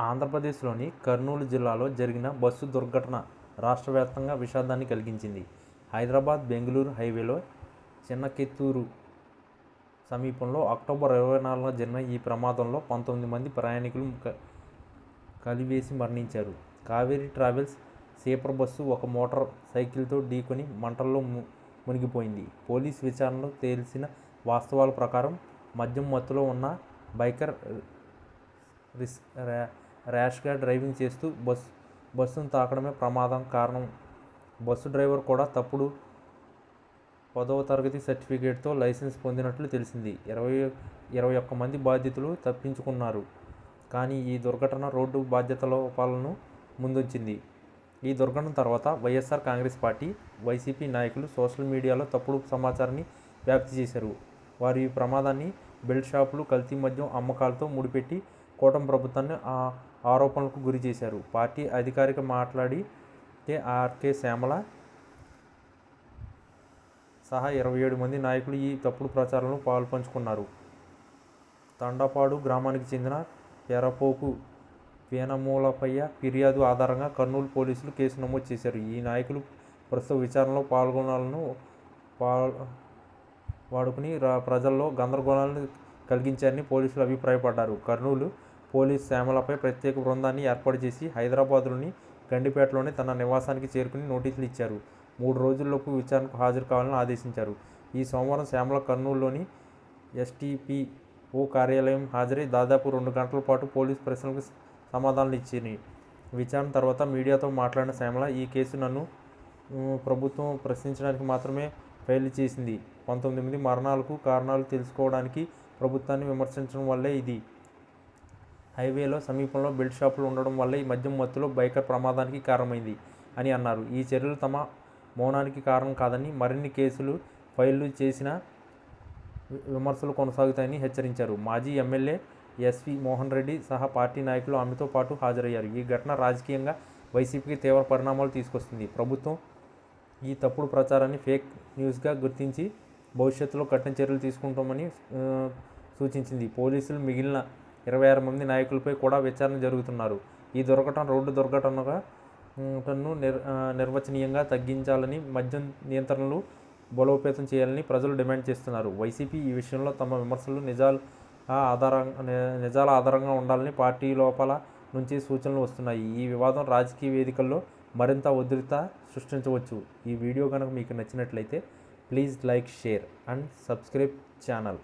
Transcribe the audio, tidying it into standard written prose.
ఆంధ్రప్రదేశ్లోని కర్నూలు జిల్లాలో జరిగిన బస్సు దుర్ఘటన రాష్ట్ర వ్యాప్తంగా విషాదాన్ని కలిగించింది. హైదరాబాద్ బెంగళూరు హైవేలో చిన్నకెత్తూరు సమీపంలో అక్టోబర్ 24న జరిగిన ఈ ప్రమాదంలో 19 మంది ప్రయాణికులు కలివేసి మరణించారు. కావేరీ ట్రావెల్స్ స్లీపర్ బస్సు ఒక మోటార్ సైకిల్తో ఢీకొని మంటల్లో మునిగిపోయింది. పోలీసు విచారణలో తెలిసిన వాస్తవాల ప్రకారం మద్యం మత్తులో ఉన్న బైకర్ ర్యాష్గా డ్రైవింగ్ చేస్తూ బస్సును తాకడమే ప్రమాదం కారణం. బస్సు డ్రైవర్ కూడా తప్పుడు 10వ తరగతి సర్టిఫికేట్తో లైసెన్స్ పొందినట్లు తెలిసింది. 21 మంది బాధితులు తప్పించుకున్నారు. కానీ ఈ దుర్ఘటన రోడ్డు బాధ్యత లోపాలను ముందుంచింది. ఈ దుర్ఘటన తర్వాత వైఎస్ఆర్ కాంగ్రెస్ పార్టీ, వైసీపీ నాయకులు సోషల్ మీడియాలో తప్పుడు సమాచారాన్ని వ్యాప్తి చేశారు. వారు ఈ ప్రమాదాన్ని బెల్ట్ షాపులు, కల్తీ మద్యం అమ్మకాలతో ముడిపెట్టి కూటమి ప్రభుత్వాన్ని ఆరోపణలకు గురి చేశారు. పార్టీ అధికారిక మాట్లాడితే ఆర్కే శ్యామల సహా 27 మంది నాయకులు ఈ తప్పుడు ప్రచారంలో పాల్పంచుకున్నారు. తండపాడు గ్రామానికి చెందిన ఎర్రపోకు వేనమూలపయ్య ఫిర్యాదు ఆధారంగా కర్నూలు పోలీసులు కేసు నమోదు చేశారు. ఈ నాయకులు ప్రస్తుత విచారణలో పాల్గొనాలను వాడుకుని ప్రజల్లో గందరగోళాలను కలిగించారని పోలీసులు అభిప్రాయపడ్డారు. కర్నూలు పోలీసు శ్యామలపై ప్రత్యేక బృందాన్ని ఏర్పాటు చేసి హైదరాబాద్లోని గండిపేటలోని తన నివాసానికి చేరుకుని నోటీసులు ఇచ్చారు. 3 రోజుల్లోపు విచారణకు హాజరు కావాలని ఆదేశించారు. ఈ సోమవారం శ్యామల కర్నూలులోని ఎస్టీపీఓ కార్యాలయం హాజరై దాదాపు 2 గంటల పాటు పోలీసు ప్రశ్నలకు సమాధానాలు ఇచ్చింది. విచారణ తర్వాత మీడియాతో మాట్లాడిన శ్యామల, ఈ కేసు నన్ను ప్రభుత్వం ప్రశ్నించడానికి మాత్రమే ఫైల్ చేసింది. 19 మరణాలకు కారణాలు తెలుసుకోవడానికి ప్రభుత్వాన్ని విమర్శించడం వల్లే ఇది. హైవేలో సమీపంలో బెల్ట్ షాపులు ఉండడం వల్లే ఈ మద్యం మత్తులో బైకర్ ప్రమాదానికి కారణమైంది అని అన్నారు. ఈ చర్యలు తమ మౌనానికి కారణం కాదని, మరిన్ని కేసులు ఫైళ్లు చేసిన విమర్శలు కొనసాగుతాయని హెచ్చరించారు. మాజీ ఎమ్మెల్యే ఎస్వి మోహన్ రెడ్డి సహా పార్టీ నాయకులు ఆమెతో పాటు హాజరయ్యారు. ఈ ఘటన రాజకీయంగా వైసీపీకి తీవ్ర పరిణామాలు తీసుకొస్తుంది. ప్రభుత్వం ఈ తప్పుడు ప్రచారాన్ని ఫేక్ న్యూస్గా గుర్తించి భవిష్యత్తులో కఠిన చర్యలు తీసుకుంటామని సూచించింది. పోలీసులు మిగిలిన 26 మంది నాయకులపై కూడా విచారణ జరుగుతున్నారు. ఈ దుర్ఘటన రోడ్డు దుర్ఘటనగా నిర్వచనీయంగా తగ్గించాలని, మద్యం నియంత్రణలు బలోపేతం చేయాలని ప్రజలు డిమాండ్ చేస్తున్నారు. వైసీపీ ఈ విషయంలో తమ విమర్శలు నిజాల ఆధారంగా ఉండాలని పార్టీ లోపల నుంచి సూచనలు వస్తున్నాయి. ఈ వివాదం రాజకీయ వేదికల్లో మరింత ఉధృత సృష్టించవచ్చు. ఈ వీడియో కనుక మీకు నచ్చినట్లయితే please like, share and subscribe channel.